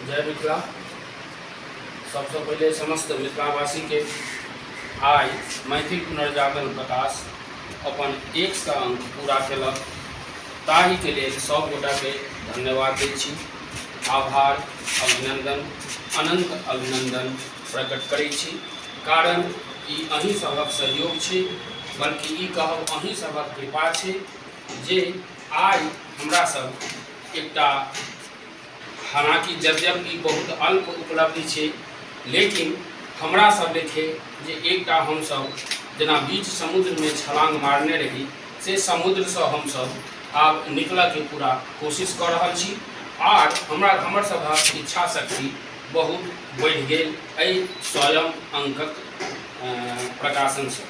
जय मिथिला। सबसे पहले समस्त मिथिलावासी के आई मैथिल पुनर्जागरण प्रकाश अपन 100 अंक पूरा कलक, ताहि के लेल सब गोटा के धन्यवाद दै छी, आभार, अभिनंदन, अनंत अभिनंदन प्रकट करै छी। कारण ई अहीं सबक सहयोग छै, बल्कि ई कहब अहीं सबक कृपा छै जे आई हमरा सब एकटा, हालांकि यद्यपि बहुत अल्प उपलब्धि छै, लेकिन हमरा सब देखे जे एकटा हम सब जेना बीच समुद्र में छलांग मारने रही, से समुद्र से हम सब आब निकल के पूरा कोशिश कर रहल छी। और हमर सबक इच्छा शक्ति बहुत बढ़ि गेल एहि स्वयं अंकक प्रकाशन से।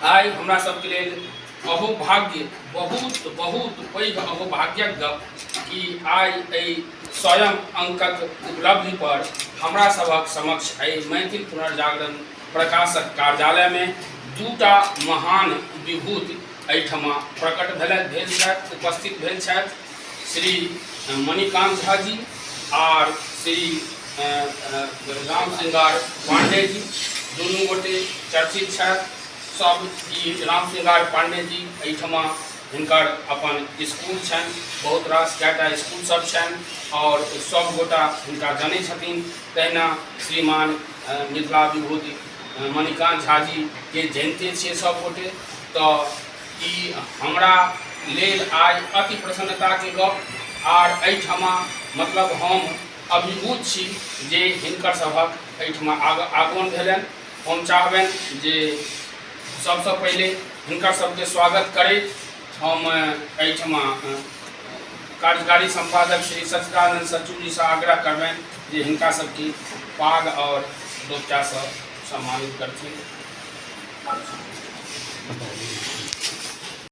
आई हमरा सबके लेल अहोभाग्य, बहुत बहुत पैघ अहोभाग्यक गप कि आई एहि स्वयं अंकक उपलब्धि पर हमरा सबक समक्ष एहि मैथिल पुनर्जागरण प्रकाशक कार्यालय में दूटा महान विभूति एहिठमा प्रकट भेल छथि, उपस्थित भेल छथि। श्री मणिकांत झा जी और श्री राम श्रृंगार पांडे जी, दुनू गोटे चर्चित छथि। सब राम श्रृंगार पांडे जी एहिठमा हिनकर अपन स्कूल छनि, बहुत रास कएटा स्कूल सब छनि और सब गोटा हिनका जानै छथिन। तहिना श्रीमान मिथिला विभूति मणिकांत झा जी के जनिते छियै सब गोटे। तो ई हमरा लेल आज अति प्रसन्नता के गप, और एहिठमा मतलब हम अभिभूत छी जे हिनकर सबक एहिठमा आगमन भेलनि। हम चाहबनि जे सबसे पहले हिनकर सबके स्वागत करैत हम एहिठमा कार्यकारी संपादक श्री सच्चिदानंद सच्चू जी से आग्रह करबनि जे हिनका सबके पाग और डोपचा से सम्मानित करथिन।